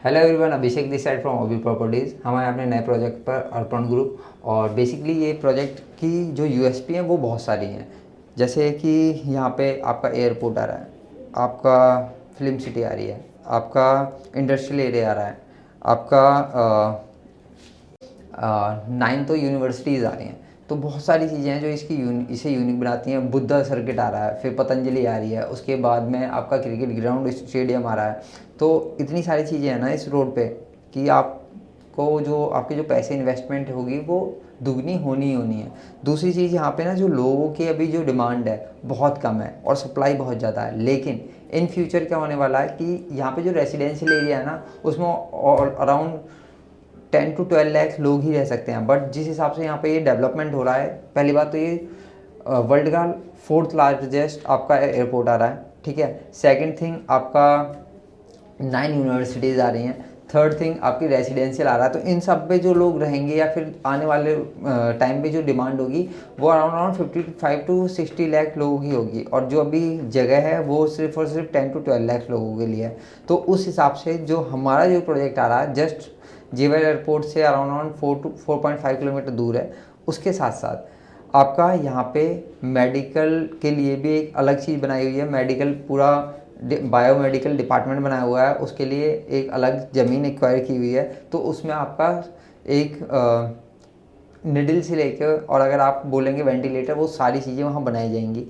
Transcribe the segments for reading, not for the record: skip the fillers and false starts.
Hello everyone, Abhishek this side from OB properties. हमारे अपने नए प्रोजेक्ट पर अर्पण ग्रुप। और बेसिकली ये प्रोजेक्ट की जो यूएसपी हैं वो बहुत सारी हैं। जैसे कि यहाँ पे आपका एयरपोर्ट आ रहा है, आपका फिल्म सिटी आ रही है, आपका इंडस्ट्रियल एरिया आ रहा है, आपका 9 तो यूनिवर्सिटीज़ आ रही हैं। तो बहुत सारी चीज़ें हैं जो इसे यूनिक बनाती हैं। बुद्धा सर्किट आ रहा है, फिर पतंजलि आ रही है, उसके बाद में आपका क्रिकेट ग्राउंड स्टेडियम आ रहा है। तो इतनी सारी चीज़ें हैं ना इस रोड पे कि आपको जो आपके जो पैसे इन्वेस्टमेंट होगी वो दुगनी होनी ही होनी है। दूसरी चीज़, यहाँ पे ना जो लोगों की अभी जो डिमांड है बहुत कम है और सप्लाई बहुत ज़्यादा है। लेकिन इन फ्यूचर क्या होने वाला है कि यहाँ पे जो रेजिडेंशियल एरिया है ना उसमें अराउंड 10 to 12 लाख लोग ही रह सकते हैं। बट जिस हिसाब से यहाँ पे ये डेवलपमेंट हो रहा है, पहली बात तो ये वर्ल्ड का 4th लार्जेस्ट आपका एयरपोर्ट आ रहा है, ठीक है। सेकंड थिंग, आपका 9 यूनिवर्सिटीज़ आ रही हैं। थर्ड थिंग, आपकी रेजिडेंशियल आ रहा है। तो इन सब पे जो लोग रहेंगे या फिर आने वाले टाइम पे जो डिमांड होगी वो अराउंड 55 to 60 लाख लोगों की होगी। और जो अभी जगह है वो सिर्फ और सिर्फ 10 to 12 लाख लोगों के लिए है। तो उस हिसाब से जो हमारा जो प्रोजेक्ट आ रहा है जस्ट जेवर एयरपोर्ट से अराउंड 4 to 4.5 किलोमीटर दूर है। उसके साथ साथ आपका यहाँ पे मेडिकल के लिए भी एक अलग चीज़ बनाई हुई है। मेडिकल पूरा बायोमेडिकल डिपार्टमेंट बनाया हुआ है, उसके लिए एक अलग ज़मीन एक्वायर की हुई है। तो उसमें आपका एक निडल से लेकर, और अगर आप बोलेंगे वेंटिलेटर, वो सारी चीज़ें वहाँ बनाई जाएंगी।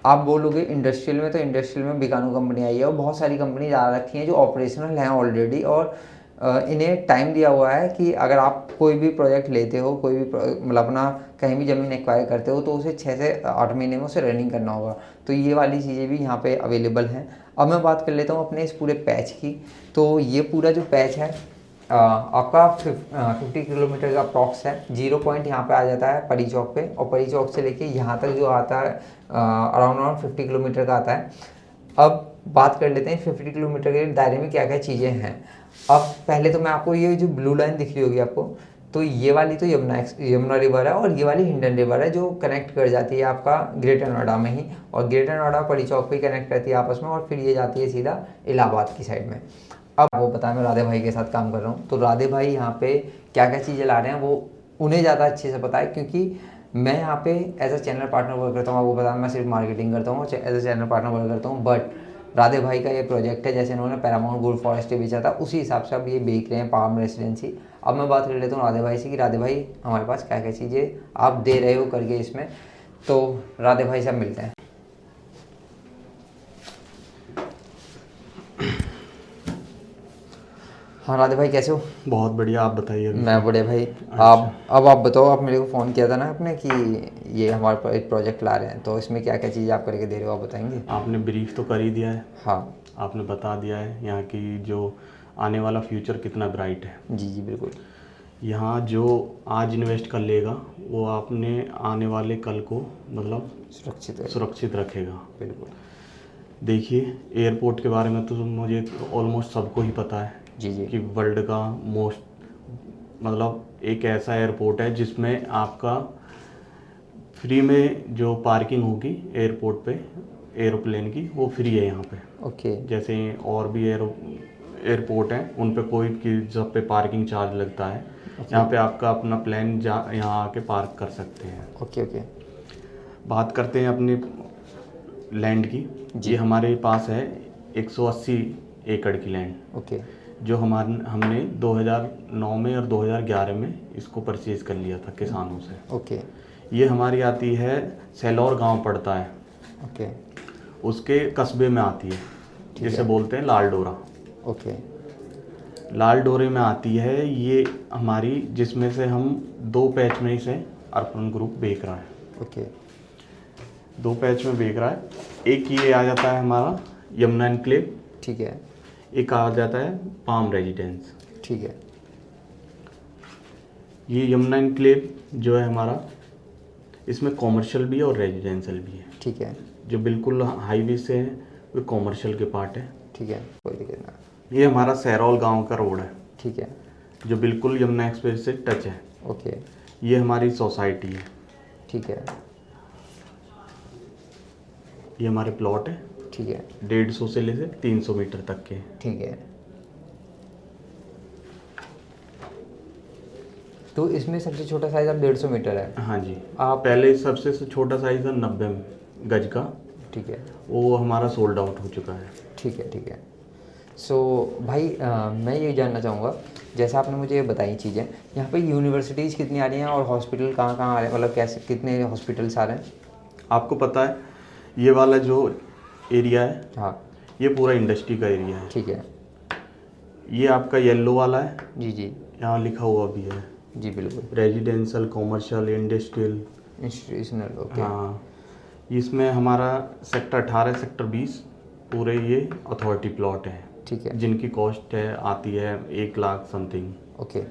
आप बोलोगे इंडस्ट्रियल में, तो इंडस्ट्रियल में बिकानो कंपनी आई है और बहुत सारी कंपनी आ रखी हैं जो ऑपरेशनल हैं ऑलरेडी। और इन्हें टाइम दिया हुआ है कि अगर आप कोई भी प्रोजेक्ट लेते हो, कोई भी मतलब अपना कहीं भी ज़मीन एक्वायर करते हो, तो उसे 6 से 8 महीने में उसे रनिंग करना होगा। तो ये वाली चीज़ें भी यहाँ पे अवेलेबल हैं। अब मैं बात कर लेता हूँ अपने इस पूरे पैच की। तो ये पूरा जो पैच है आपका 50 किलोमीटर का अप्रॉक्स है। 0 पॉइंट यहाँ पे आ जाता है परी चौक पे, और परी चौक से लेके यहाँ तक जो आता है अराउंड 50 किलोमीटर का आता है। अब बात कर लेते हैं 50 किलोमीटर के दायरे में क्या क्या चीज़ें हैं। अब पहले तो मैं आपको ये जो ब्लू लाइन दिख रही होगी आपको, तो ये वाली तो यमुना रिवर है, और ये वाली हिंडन रिवर है जो कनेक्ट कर जाती है आपका ग्रेटर नोएडा में ही। और ग्रेटर नोएडा परी चौक पे कनेक्ट करती है आपस में, और फिर ये जाती है सीधा इलाहाबाद की साइड में। अब वो पता है मैं राधे भाई के साथ काम कर रहा हूँ, तो राधे भाई यहाँ पे क्या क्या चीज़ें ला रहे हैं वो उन्हें ज़्यादा अच्छे से पता है, क्योंकि मैं यहाँ पे as a channel partner work करता हूँ। आपको पता है मैं सिर्फ मार्केटिंग करता हूँ, as a channel partner work करता हूँ। बट राधे भाई का ये प्रोजेक्ट है, जैसे इन्होंने पैरामाउंट गोल्ड फॉरेस्ट बेचा था उसी हिसाब से अब ये बेच रहे हैं पाम रेसिडेंसी। अब मैं बात कर लेता हूँ राधे भाई से कि राधे भाई हमारे पास क्या क्या चीज़ें आप दे रहे हो करके इसमें। तो राधे भाई से अब मिलते हैं। हाँ राधे भाई, कैसे हो? बहुत बढ़िया, आप बताइए। मैं बढ़िया भाई। अच्छा। आप बताओ, आप मेरे को फ़ोन किया था ना आपने कि ये हमारे पास एक प्रोजेक्ट ला रहे हैं, तो इसमें क्या क्या चीज़ आप करके दे रहे हो, आप बताएंगे? आपने ब्रीफ तो कर ही दिया है। हाँ आपने बता दिया है यहाँ की जो आने वाला फ्यूचर कितना ब्राइट है। जी जी बिल्कुल। यहाँ जो आज इन्वेस्ट कर लेगा वो आपने आने वाले कल को मतलब सुरक्षित रखेगा। बिल्कुल। देखिए, एयरपोर्ट के बारे में तो मुझे ऑलमोस्ट सबको ही पता है जी जी कि वर्ल्ड का मोस्ट मतलब एक ऐसा एयरपोर्ट है जिसमें आपका फ्री में जो पार्किंग होगी एयरपोर्ट पे एरोप्लेन की वो फ्री है यहाँ पे। ओके जैसे और भी एयरपोर्ट हैं उन पे कोई की जब पे पार्किंग चार्ज लगता है, यहाँ पे आपका अपना प्लेन यहाँ आके पार्क कर सकते हैं। ओके ओके बात करते हैं अपने लैंड की। जी। ये हमारे पास है 180 एकड़ की लैंड, ओके जो हमने 2009 में और 2011 में इसको परचेज़ कर लिया था किसानों से। ओके ये हमारी आती है सैलौर गांव पड़ता है, ओके उसके कस्बे में आती है, जिसे बोलते हैं लाल डोरा। ओके लाल डोरे में आती है ये हमारी, जिसमें से हम 2 पैच में इसे अर्पण ग्रुप बेच रहा है। ओके 2 पैच में बेच रहा है। एक ये आ जाता है हमारा यमुना एनक्लेव, ठीक है एक आ जाता है पाम रेजिडेंस। ठीक है ये यमुना एनक्लेव जो है हमारा, इसमें कॉमर्शियल भी है और रेजिडेंशियल भी है। ठीक है जो बिल्कुल हाईवे से है वो कॉमर्शियल के पार्ट है। ठीक है, कोई दिक्कत ना। ये हमारा सैरौल गांव का रोड है, ठीक है जो बिल्कुल यमुना एक्सप्रेस से टच है। ओके ये हमारी सोसाइटी है। ठीक है ये हमारे प्लॉट है, ठीक है 150 से लेकर 300 मीटर तक के। ठीक है तो इसमें सबसे छोटा साइज़ अब 150 मीटर है। हाँ जी। आप पहले सबसे छोटा साइज़ है 90 गज का, ठीक है, वो हमारा सोल्ड आउट हो चुका है। ठीक है, ठीक है। सो भाई मैं ये जानना चाहूँगा, जैसा आपने मुझे ये बताई चीज़ें, यहाँ पे यूनिवर्सिटीज़ कितनी आ रही हैं और हॉस्पिटल कहाँ-कहाँ आ रहे हैं, मतलब कैसे कितने हॉस्पिटल्स आ रहे हैं? आपको पता है ये वाला जो एरिया है, हाँ, ये पूरा इंडस्ट्री का एरिया है। ठीक है। ये आपका येलो वाला है, जी, जी। यहाँ लिखा हुआ भी है जी, बिल्कुल। Residential, commercial, industrial. Institutional, okay. हाँ, इसमें हमारा सेक्टर 18, सेक्टर 20 पूरे ये अथॉरिटी प्लॉट हैं, ठीक है, जिनकी कॉस्ट है आती है 1 लाख समथिंग। ओके।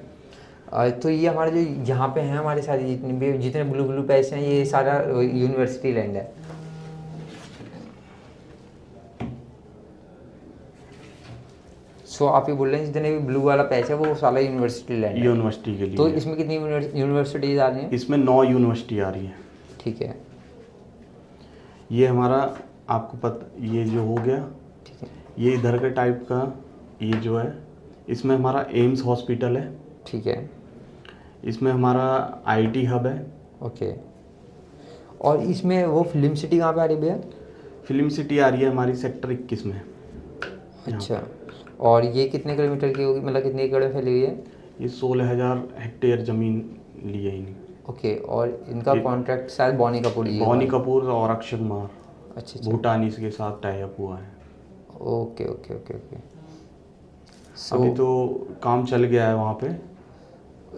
तो ये हमारे जो यहाँ पे हैं, हमारे सारे जितने ब्लू ब्लू पैसे हैं, ये सारा यूनिवर्सिटी लैंड है। सो आप ये बोल रहे हैं जितने भी ब्लू वाला पैसा है वो सारा यूनिवर्सिटी लैंड है। यूनिवर्सिटी के तो लिए इसमें कितनी यूनिवर्सिटीज़ आ रही हैं? इसमें 9 यूनिवर्सिटी आ रही है। ठीक है, ये हमारा, आपको पता, ये जो हो गया, ठीक है, ये इधर के टाइप का, ये जो है इसमें हमारा एम्स हॉस्पिटल है, ठीक है, इसमें हमारा आईटी हब है। ओके। और इसमें वो फिल्म सिटी कहाँ पे आ रही है भैया? फिल्म सिटी आ रही है हमारी सेक्टर 21 में। अच्छा, और ये कितने किलोमीटर की होगी, मतलब कितने एकड़ में फैली हुई है? ये 16,000 हेक्टेयर ज़मीन ली है इन्हें। ओके, और इनका कॉन्ट्रैक्ट शायद बॉनी कपूर जी बॉनी कपूर और अक्षय कुमार, अच्छा, अच्छा। भूटानीस के साथ टाई अप हुआ है। Okay, okay, okay, okay. अभी तो काम चल गया है वहाँ पे।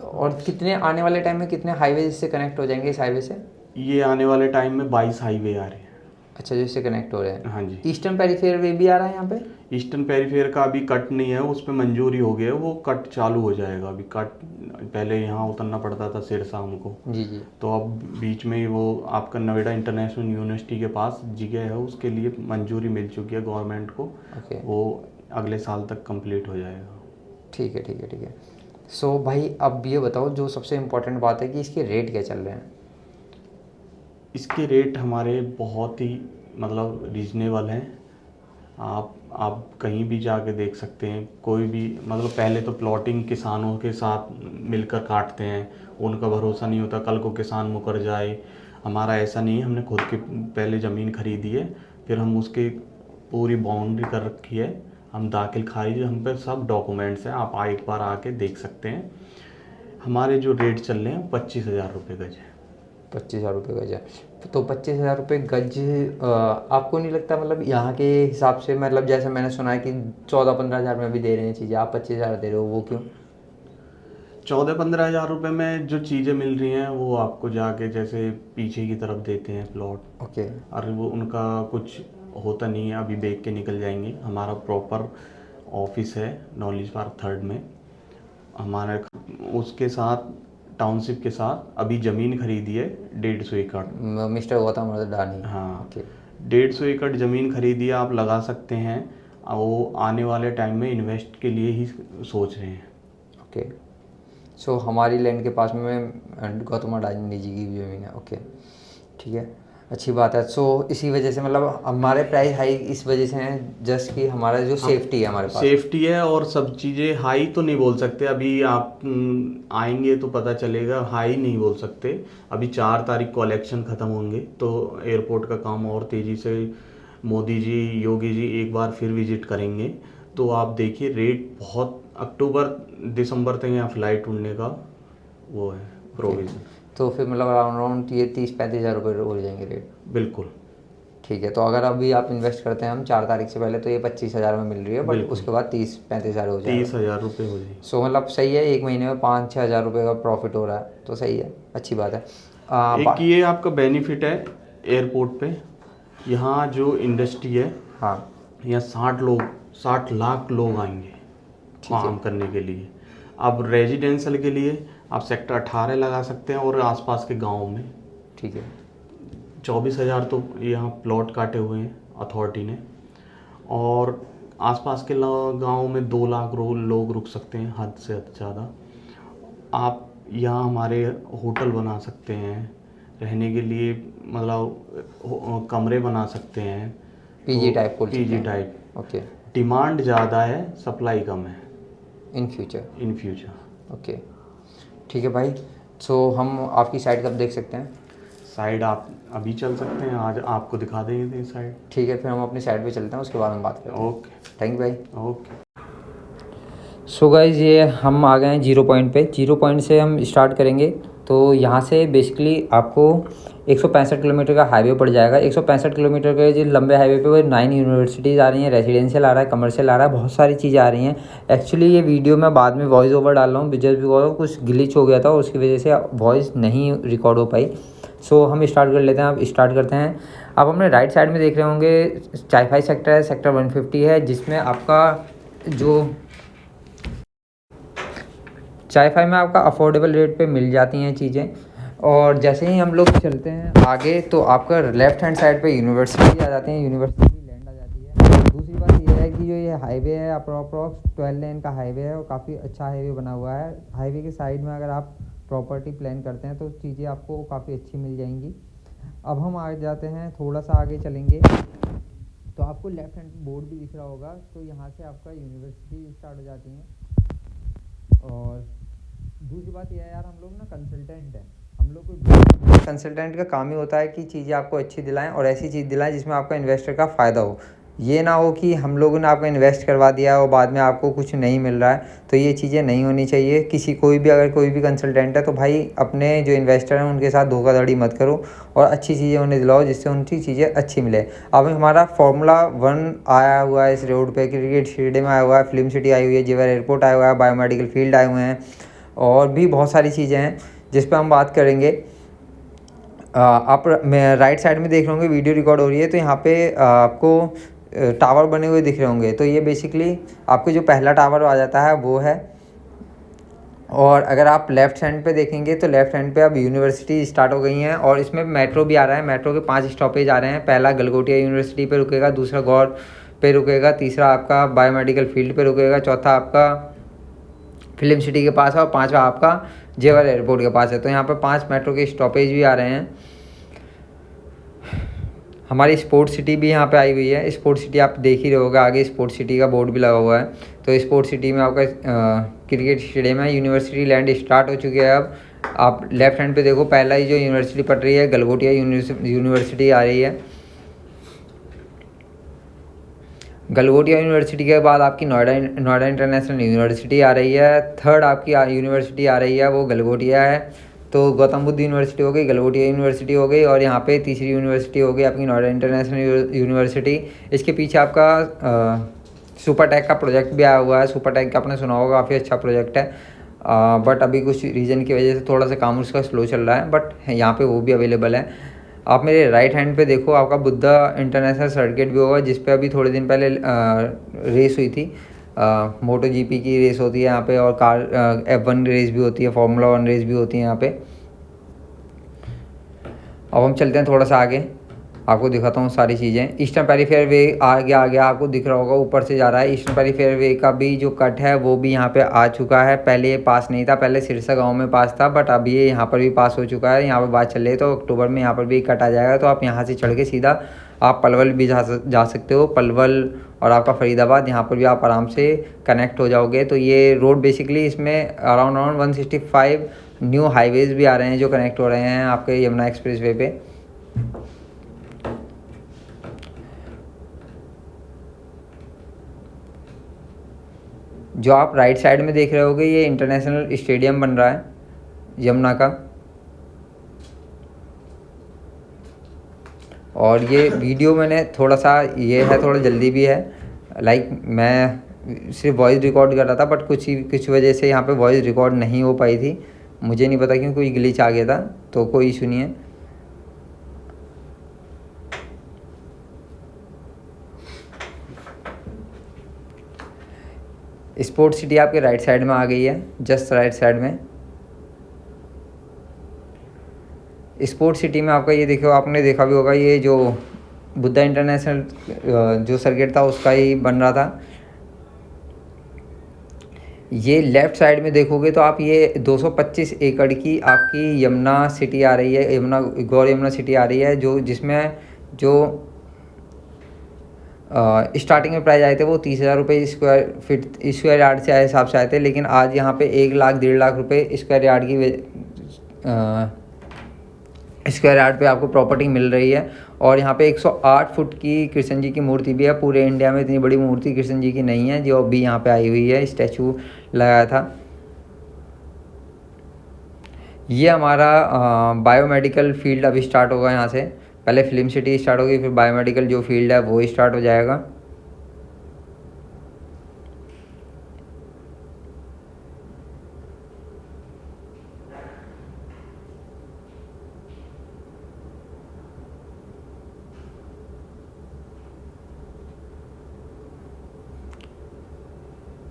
और कितने आने वाले टाइम में कितने हाईवे से कनेक्ट हो जाएंगे इस हाईवे से? ये आने वाले टाइम में 22 हाईवे आ रहे हैं। अच्छा, जो इससे कनेक्ट हो रहे हैं। हाँ जी। ईस्टर्न पेरीफेयर वे भी आ रहा है यहाँ पे? ईस्टर्न पेरीफेयर का अभी कट नहीं है, उस पर मंजूरी हो गई है, वो कट चालू हो जाएगा। अभी कट पहले यहाँ उतरना पड़ता था सिरसा हमको, जी, जी। तो अब बीच में ही वो आपका नोएडा इंटरनेशनल यूनिवर्सिटी के पास जगह है, उसके लिए मंजूरी मिल चुकी है गवर्नमेंट को। ओके, वो अगले साल तक कंप्लीट हो जाएगा। ठीक है, ठीक है, ठीक है। सो भाई अब ये बताओ, जो सबसे इम्पोर्टेंट बात है कि इसके रेट क्या चल रहे हैं? इसके रेट हमारे बहुत ही मतलब रीजनेबल हैं। आप कहीं भी जाके देख सकते हैं, कोई भी, मतलब पहले तो प्लॉटिंग किसानों के साथ मिलकर काटते हैं, उनका भरोसा नहीं होता कल को किसान मुकर जाए। हमारा ऐसा नहीं है, हमने खुद की पहले ज़मीन खरीदी है, फिर हम उसके पूरी बाउंड्री कर रखी है, हम दाखिल खारिज, हम पे सब डॉक्यूमेंट्स हैं, आप एक बार आके देख सकते हैं। हमारे जो रेट चल रहे हैं 25,000 रुपये गज है। 25,000 रुपये गज है? तो 25,000 रुपये गज आपको नहीं लगता, मतलब यहाँ के हिसाब से, मतलब जैसे मैंने सुना है कि 14-15 हज़ार में भी दे रहे हैं चीज़ें, आप 25,000 दे रहे हो, वो क्यों? 14-15 हज़ार रुपये में जो चीज़ें मिल रही हैं वो आपको जाके जैसे पीछे की तरफ देते हैं प्लॉट, ओके, और वो उनका कुछ होता नहीं है, अभी बेच के निकल जाएंगे। हमारा प्रॉपर ऑफिस है नॉलेज पार्क 3 में, हमारे उसके साथ टाउनशिप के साथ अभी ज़मीन खरीदी है 150 एकड़। मिस्टर गौतम अडानी। हाँ, ओके, 150 एकड़ ज़मीन खरीदी है, आप लगा सकते हैं। वो आने वाले टाइम में इन्वेस्ट के लिए ही सोच रहे हैं। ओके। सो हमारी लैंड के पास में गौतम अडानी जी की भी ज़मीन है। ओके, ठीक है, अच्छी बात है। सो इसी वजह से, मतलब हमारे प्राइस हाई इस वजह से हैं, जस्ट कि हमारा जो सेफ्टी है हमारे पास। सेफ्टी है, और सब चीज़ें हाई तो नहीं बोल सकते अभी। आप आएंगे तो पता चलेगा, हाई नहीं बोल सकते। अभी 4 तारीख को इलेक्शन ख़त्म होंगे, तो एयरपोर्ट का काम और तेज़ी से मोदी जी, योगी जी एक बार फिर विजिट करेंगे, तो आप देखिए रेट बहुत, अक्टूबर दिसंबर तक यहाँ फ्लाइट उड़ने का वो है प्रोविज़न। तो फिर मतलब अराउंड ये 30-35 हज़ार रुपये हो जाएंगे रेट? बिल्कुल। ठीक है, तो अगर अभी आप इन्वेस्ट करते हैं हम 4 तारीख से पहले, तो ये 25,000 में मिल रही है, बट बिल्कुल। उसके बाद 30-35 हज़ार हो जाएगा। 30,000 रुपये हो जाएगी। सो मतलब सही है, एक महीने में 5-6 हज़ार रुपये का प्रॉफिट हो रहा है, तो सही है, अच्छी बात है। एक ये आपका बेनिफिट है एयरपोर्ट पे, यहाँ जो इंडस्ट्री है, हाँ, यहाँ 60 लाख लोग आएंगे काम करने के लिए। अब रेजिडेंशियल के लिए आप सेक्टर 18 लगा सकते हैं, और आसपास के गांव में। ठीक है, 24,000 तो यहाँ प्लॉट काटे हुए हैं अथॉरिटी ने, और आसपास के गांव में 2 लाख लोग रुक सकते हैं, हद से ज़्यादा। आप यहाँ हमारे होटल बना सकते हैं, रहने के लिए मतलब कमरे बना सकते हैं, पीजी टाइप खोल सकते पीजी हैं। टाइप। ओके, डिमांड ज़्यादा है, सप्लाई कम है in future. In future. Okay, ठीक है भाई, सो हम आपकी साइट कब देख सकते हैं? साइड आप अभी चल सकते हैं, आज आपको दिखा देंगे साइड। ठीक है, फिर हम अपनी साइट पे चलते हैं, उसके बाद हम बात करते हैं। ओके। थैंक यू भाई। ओके। सो गाइज़, ये हम आ गए हैं जीरो पॉइंट पे। जीरो पॉइंट से हम स्टार्ट करेंगे। तो यहाँ से बेसिकली आपको 165 किलोमीटर का हाईवे पड़ जाएगा। 165 किलोमीटर के जो लंबे हाईवे पे वो 9 यूनिवर्सिटीज़ आ रही हैं, रेजिडेंशियल आ रहा है, कमर्शियल आ रहा है, बहुत सारी चीज़ें आ रही हैं। एक्चुअली ये वीडियो मैं बाद में वॉइस ओवर डाल रहा हूँ, जस्ट बिकॉज कुछ ग्लिच हो गया था, उसकी वजह से वॉइस नहीं रिकॉर्ड हो पाई। सो हम स्टार्ट कर लेते हैं। अब स्टार्ट करते हैं। आप अपने राइट साइड में देख रहे होंगे चाईफाई सेक्टर है, सेक्टर 150 है, जिसमें आपका जो चाईफाई में आपका अफोर्डेबल रेट पे मिल जाती हैं चीज़ें। और जैसे ही हम लोग चलते हैं आगे तो आपका लेफ़्ट हैंड साइड पे यूनिवर्सिटी आ जाती है, यूनिवर्सिटी लैंड आ जाती है। दूसरी बात ये है कि जो ये हाईवे है अप्रॉक्स 12 लेन का हाईवे है और काफ़ी अच्छा हाईवे बना हुआ है। हाईवे के साइड में अगर आप प्रॉपर्टी प्लान करते हैं तो चीज़ें आपको काफ़ी अच्छी मिल जाएंगी। अब हम आ जाते हैं, थोड़ा सा आगे चलेंगे तो आपको लेफ़्ट हैंड बोर्ड भी दिख रहा होगा। तो यहाँ से आपका यूनिवर्सिटी स्टार्ट हो जाती है। और दूसरी बात यह है यार, हम लोग ना कंसल्टेंट हैं, हम लोग कोई कंसल्टेंट का काम ही होता है कि चीज़ें आपको अच्छी दिलाएं और ऐसी चीज़ दिलाएं जिसमें आपका इन्वेस्टर का फ़ायदा हो। ये ना हो कि हम लोगों ने आपको इन्वेस्ट करवा दिया और बाद में आपको कुछ नहीं मिल रहा है। तो ये चीज़ें नहीं होनी चाहिए। अगर कोई भी कंसल्टेंट है तो भाई अपने जो इन्वेस्टर हैं उनके साथ धोखाधड़ी मत करो और अच्छी चीज़ें उन्हें दिलाओ जिससे उनकी चीज़ें अच्छी मिले। अब हमारा फार्मूला 1 आया हुआ है इस रोड पे, क्रिकेट स्टेडियम आया हुआ है, फिल्म सिटी आई हुई है, जेवर एयरपोर्ट आया हुआ है, बायोमेडिकल फील्ड आए हुए हैं और भी बहुत सारी चीज़ें हैं जिस पर हम बात करेंगे। आप मैं राइट साइड में देख रहे होंगे, वीडियो रिकॉर्ड हो रही है तो यहाँ पे आपको टावर बने हुए दिख रहे होंगे। तो ये बेसिकली आपको जो पहला टावर आ जाता है वो है। और अगर आप लेफ़्ट हैंड पे देखेंगे तो लेफ़्ट हैंड पे अब यूनिवर्सिटी स्टार्ट हो गई हैं और इसमें मेट्रो भी आ रहा है। मेट्रो के 5 स्टॉपेज आ रहे हैं। पहला गलगोटिया यूनिवर्सिटी पे रुकेगा, दूसरा गौर पे रुकेगा, तीसरा आपका बायोमेडिकल फील्ड पे रुकेगा, चौथा आपका फिल्म सिटी के पास है और 5वां आपका जेवर एयरपोर्ट के पास है। तो यहाँ पर 5 मेट्रो के स्टॉपेज भी आ रहे हैं। हमारी स्पोर्ट्स सिटी भी यहाँ पे आई हुई है। स्पोर्ट्स सिटी आप देख ही रहे होगा, आगे स्पोर्ट्स सिटी का बोर्ड भी लगा हुआ है। तो स्पोर्ट्स सिटी में आपका क्रिकेट स्टेडियम है। यूनिवर्सिटी लैंड स्टार्ट हो चुकी है। अब आप लेफ़्ट हैंड पे देखो, पहला ही जो यूनिवर्सिटी पड़ रही है गलगोटिया यूनिवर्सिटी आ रही है। गलगोटिया यूनिवर्सिटी के बाद आपकी नोएडा इंटरनेशनल यूनिवर्सिटी आ रही है। थर्ड आपकी यूनिवर्सिटी आ रही है वो गलगोटिया है। तो गौतम बुद्ध यूनिवर्सिटी हो गई, गलगोटिया यूनिवर्सिटी हो गई और यहाँ पे तीसरी यूनिवर्सिटी हो गई आपकी नोएडा इंटरनेशनल यूनिवर्सिटी। इसके पीछे आपका सुपर टेक का प्रोजेक्ट भी आया हुआ है। सुपर टेक का आपने सुना होगा, काफ़ी अच्छा प्रोजेक्ट है। बट अभी कुछ रीज़न की वजह से थोड़ा सा काम उसका स्लो चल रहा है, बट यहाँ पे वो भी अवेलेबल है। आप मेरे राइट हैंड पे देखो, आपका बुद्धा इंटरनेशनल सर्किट भी होगा जिस पे अभी थोड़े दिन पहले रेस हुई थी। मोटो जीपी की रेस होती है यहाँ पे और कार F1 रेस भी होती है, फार्मूला 1 रेस भी होती है यहाँ पे। अब हम चलते हैं थोड़ा सा आगे, आपको दिखाता हूँ सारी चीज़ें। ईस्टर्न पेरीफेयर वे आगे आपको दिख रहा होगा, ऊपर से जा रहा है। ईस्टर्न पेरीफेयर वे का भी जो कट है वो भी यहाँ पे आ चुका है। पहले ये पास नहीं था, पहले सिरसा गांव में पास था, बट अभी ये यहाँ पर भी पास हो चुका है। यहाँ पर बात चल रही है तो अक्टूबर में यहाँ पर भी कट आ जाएगा। तो आप यहाँ से चढ़ के सीधा आप पलवल भी जा सकते हो। पलवल और आपका फरीदाबाद, यहाँ पर भी आप आराम से कनेक्ट हो जाओगे। तो ये रोड बेसिकली इसमें अराउंड 165 न्यू हाईवेज़ भी आ रहे हैं जो कनेक्ट हो रहे हैं आपके यमुना एक्सप्रेस वे पे। जो आप राइट साइड में देख रहे होगे ये इंटरनेशनल स्टेडियम बन रहा है यमुना का। और ये वीडियो मैंने थोड़ा सा थोड़ा जल्दी भी है। मैं सिर्फ वॉइस रिकॉर्ड कर रहा था, बट कुछ वजह से यहाँ पे वॉइस रिकॉर्ड नहीं हो पाई थी। मुझे नहीं पता क्यों, कोई ग्लिच आ गया था, तो कोई इशू नहीं है। स्पोर्ट्स सिटी आपके राइट साइड में आ गई है, जस्ट राइट साइड में। स्पोर्ट्स सिटी में आपका ये देखो, आपने देखा भी होगा, ये जो बुद्धा इंटरनेशनल जो सर्किट था उसका ही बन रहा था। ये लेफ़्ट साइड में देखोगे तो आप ये 225 एकड़ की आपकी यमुना सिटी आ रही है, गौर यमुना सिटी आ रही है, जो जिसमें जो स्टार्टिंग में प्राइस आए थे वो 30,000 रुपये स्क्वायर यार्ड से आए हिसाब से आए थे, लेकिन आज यहाँ पे 1 लाख 1.5 लाख रुपये स्क्वायर यार्ड स्क्वायर यार्ड पे आपको प्रॉपर्टी मिल रही है। और यहाँ पे 108 फुट की कृष्ण जी की मूर्ति भी है। पूरे इंडिया में इतनी बड़ी मूर्ति कृष्ण जी की नहीं है जो अभी यहाँ पे आई हुई है, स्टैचू लगाया था। ये हमारा बायोमेडिकल फील्ड अभी स्टार्ट होगा यहाँ से। पहले फिल्म सिटी स्टार्ट होगी, फिर बायोमेडिकल जो फील्ड है वो स्टार्ट हो जाएगा।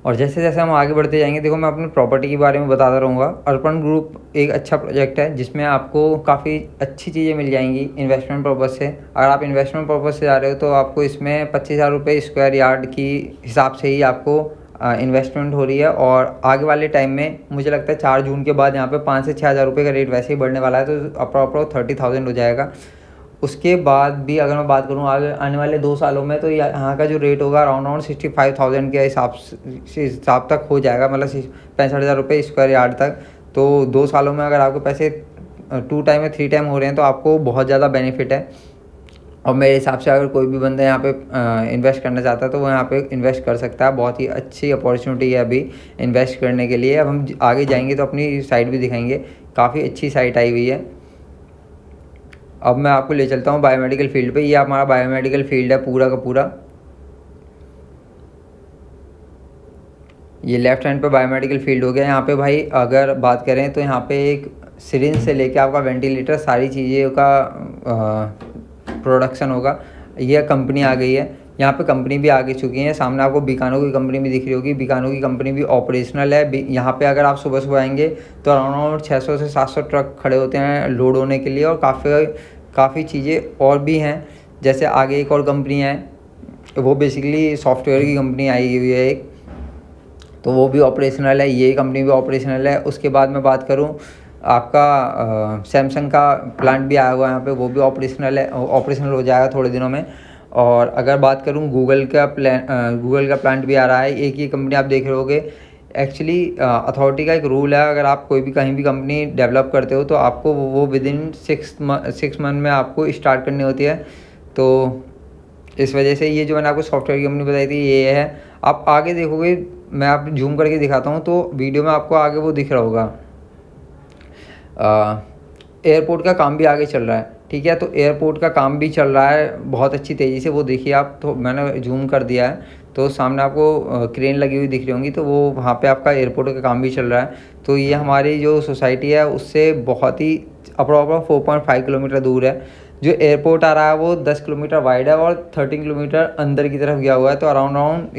और जैसे जैसे हम आगे बढ़ते जाएंगे, देखो मैं अपनी प्रॉपर्टी के बारे में बताता रहूँगा। अर्पण ग्रुप एक अच्छा प्रोजेक्ट है जिसमें आपको काफ़ी अच्छी चीज़ें मिल जाएंगी इन्वेस्टमेंट पर्पज़ से। अगर आप इन्वेस्टमेंट पर्पज़ से जा रहे हो तो आपको इसमें 25,000 रुपये स्क्वायर यार्ड की हिसाब से ही आपको इन्वेस्टमेंट हो रही है। और आगे वाले टाइम में मुझे लगता है 4 जून के बाद यहाँ पे 5 से 6,000 रुपये का रेट वैसे ही बढ़ने वाला है, तो अप्रॉक्स 30,000 हो जाएगा। उसके बाद भी अगर मैं बात करूँ आगे आने वाले 2 सालों में, तो यहाँ का जो रेट होगा अराउंड 65,000 के हिसाब तक हो जाएगा, मतलब 65,000 रुपये स्क्वायर यार्ड तक। तो 2 सालों में अगर आपके पैसे 2 टाइम या 3 टाइम हो रहे हैं तो आपको बहुत ज़्यादा बेनिफिट है। और मेरे हिसाब से अगर कोई भी बंदा यहाँ पे इन्वेस्ट करना चाहता है तो वो यहाँ पे इन्वेस्ट कर सकता है। बहुत ही अच्छी अपॉर्चुनिटी है अभी इन्वेस्ट करने के लिए। अब हम आगे जाएंगे तो अपनी साइट भी दिखाएंगे, काफ़ी अच्छी साइट आई हुई है। अब मैं आपको ले चलता हूँ बायोमेडिकल फील्ड पे। ये हमारा बायोमेडिकल फील्ड है पूरा का पूरा। ये लेफ्ट हैंड पे बायोमेडिकल फील्ड हो गया। यहाँ पे भाई अगर बात करें तो यहाँ पे एक सिरिंज से लेके आपका वेंटिलेटर सारी चीज़ें का प्रोडक्शन होगा। ये कंपनी आ गई है, यहाँ पे कंपनी भी आगे चुकी है। सामने आपको बीकानो की कंपनी भी दिख रही होगी, बीकानो की कंपनी भी ऑपरेशनल है। यहाँ पे अगर आप सुबह सुबह आएंगे तो अराउंड 600 से 700 ट्रक खड़े होते हैं लोड होने के लिए। और काफ़ी चीज़ें और भी हैं, जैसे आगे एक और कंपनी है, वो बेसिकली सॉफ्टवेयर की कंपनी आई हुई है एक, तो वो भी ऑपरेशनल है। ये कंपनी भी ऑपरेशनल है। उसके बाद मैं बात करूँ आपका सैमसंग का प्लांट भी आया हुआ है यहाँ पे, वो भी ऑपरेशनल है, ऑपरेशनल हो जाएगा थोड़े दिनों में। और अगर बात करूँ गूगल का प्लांट भी आ रहा है। एक ये कंपनी आप देख रहे होगे। एक्चुअली अथॉरिटी का एक रूल है, अगर आप कोई भी कहीं भी कंपनी डेवलप करते हो तो आपको वो विदिन 6 मंथ में आपको स्टार्ट करनी होती है। तो इस वजह से ये जो मैंने आपको सॉफ्टवेयर की कंपनी बताई थी ये है। आप आगे देखोगे, मैं आप जूम करके दिखाता हूँ तो वीडियो में आपको आगे वो दिख रहा होगा। एयरपोर्ट का काम भी आगे चल रहा है, ठीक है। तो एयरपोर्ट का काम भी चल रहा है बहुत अच्छी तेज़ी से, वो देखिए आप। तो मैंने जूम कर दिया है तो सामने आपको क्रेन लगी हुई दिख रही होंगी, तो वो वहाँ पे आपका एयरपोर्ट का काम भी चल रहा है। तो ये हमारी जो सोसाइटी है उससे बहुत ही अप्रॉक्स 4.5 किलोमीटर दूर है। जो एयरपोर्ट आ रहा है वो 10 किलोमीटर वाइड है और 13 किलोमीटर अंदर की तरफ गया हुआ है। तो अराउंड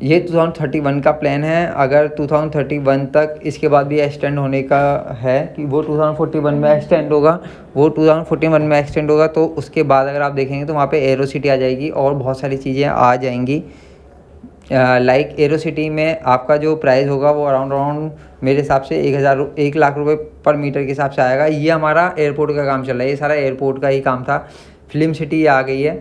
ये 2031 का प्लान है। अगर 2031 तक इसके बाद भी एक्सटेंड होने का है कि वो 2041 में एक्सटेंड होगा, वो 2041 में एक्सटेंड होगा। तो उसके बाद अगर आप देखेंगे तो वहाँ पे एरो सिटी आ जाएगी और बहुत सारी चीज़ें आ जाएंगी। लाइक एरो सिटी में आपका जो प्राइस होगा वो अराउंड मेरे हिसाब से 1 लाख रुपए पर मीटर के हिसाब से आएगा। ये हमारा एयरपोर्ट का काम चल रहा है, ये सारा एयरपोर्ट का ही काम था। फिल्म सिटी आ गई है।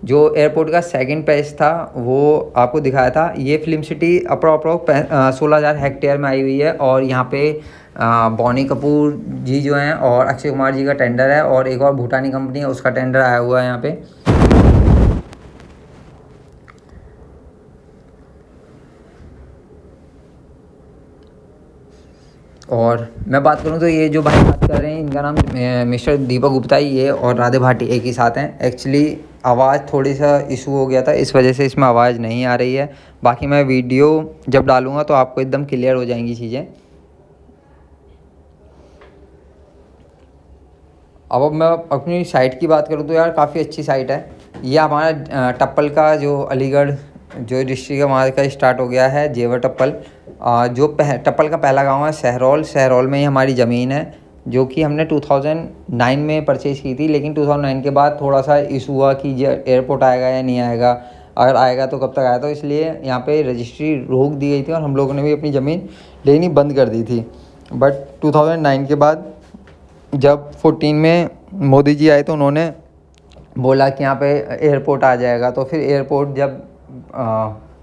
जो एयरपोर्ट का सेकंड पेज था वो आपको दिखाया था। ये फिल्म सिटी अप्रॉक्स 16,000 हेक्टेयर में आई हुई है। और यहाँ पे बॉनी कपूर जी जो हैं और अक्षय कुमार जी का टेंडर है, और एक और भूटानी कंपनी है उसका टेंडर आया हुआ है यहाँ पे। और मैं बात करूँ तो ये जो भाई बात कर रहे हैं इनका नाम मिस्टर दीपक गुप्ता ये और राधे भाटी एक ही साथ हैं। एक्चुअली आवाज़ थोड़ी सा इशू हो गया था, इस वजह से इसमें आवाज़ नहीं आ रही है। बाकी मैं वीडियो जब डालूँगा तो आपको एकदम क्लियर हो जाएंगी चीज़ें। अब मैं अपनी साइट की बात करूँ तो यार काफ़ी अच्छी साइट है। ये हमारा टप्पल का जो अलीगढ़ जो डिस्ट्रिक्ट है वहाँ का स्टार्ट हो गया है जेवर टप्पल। जो टप्पल का पहला गांव है सहरौल में ही हमारी ज़मीन है, जो कि हमने 2009 में परचेज़ की थी। लेकिन 2009 के बाद थोड़ा सा इशू हुआ कि एयरपोर्ट आएगा या नहीं आएगा, अगर आएगा तो कब तक आएगा, तो इसलिए यहाँ पे रजिस्ट्री रोक दी गई थी और हम लोगों ने भी अपनी ज़मीन लेनी बंद कर दी थी। बट 2009 के बाद जब 14 में मोदी जी आए तो उन्होंने बोला कि यहाँ पे एयरपोर्ट आ जाएगा। तो फिर एयरपोर्ट जब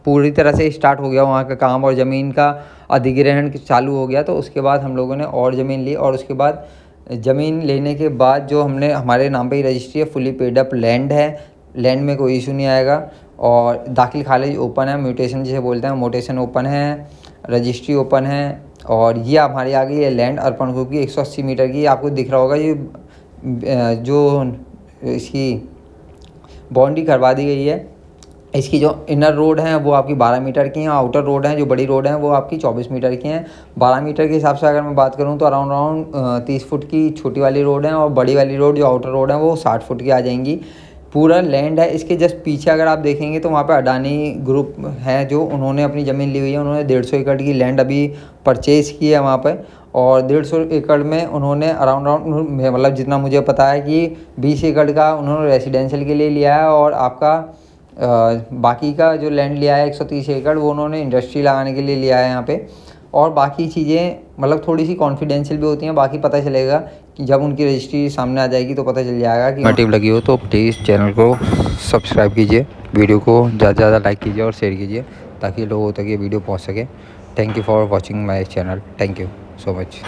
पूरी तरह से स्टार्ट हो गया वहाँ का काम और ज़मीन का अधिग्रहण चालू हो गया, तो उसके बाद हम लोगों ने और ज़मीन ली, और उसके बाद ज़मीन लेने के बाद जो हमने हमारे नाम पे ही रजिस्ट्री है, फुली पेड अप लैंड है, लैंड में कोई इशू नहीं आएगा। और दाखिल खारिज ओपन है, म्यूटेशन जिसे बोलते हैं मोटेशन ओपन है, रजिस्ट्री ओपन है। और ये हमारी आ गई है लैंड अर्पण ग्रुप की 180 मीटर की। आपको दिख रहा होगा ये जो इसकी बाउंड्री करवा दी गई है। इसकी जो इनर रोड हैं वो आपकी 12 मीटर की हैं, आउटर रोड हैं जो बड़ी रोड हैं वो आपकी 24 मीटर की हैं। 12 मीटर के हिसाब से अगर मैं बात करूं तो अराउंड 30 फुट की छोटी वाली रोड है, और बड़ी वाली रोड जो आउटर रोड है वो 60 फुट की आ जाएंगी। पूरा लैंड है। इसके जस्ट पीछे अगर आप देखेंगे तो वहाँ पे अडानी ग्रुप है जो उन्होंने अपनी ज़मीन ली हुई है। उन्होंने 150 एकड़ की लैंड अभी परचेज़ की है वहाँ पर, और 150 एकड़ में उन्होंने अराउंड मतलब जितना मुझे पता है कि 20 एकड़ का उन्होंने रेसिडेंशियल के लिए लिया है, और आपका बाकी का जो लैंड लिया है 130 एकड़ वो उन्होंने इंडस्ट्री लगाने के लिए लिया है यहाँ पे। और बाकी चीज़ें मतलब थोड़ी सी कॉन्फिडेंशियल भी होती हैं, बाकी पता चलेगा कि जब उनकी रजिस्ट्री सामने आ जाएगी तो पता चल जाएगा कि टीम लगी हो। तो प्लीज़ चैनल को सब्सक्राइब कीजिए, वीडियो को ज़्यादा से ज़्यादा लाइक कीजिए और शेयर कीजिए ताकि लोगों तक ये वीडियो पहुँच सके। Thank you for watching my channel, thank you so much.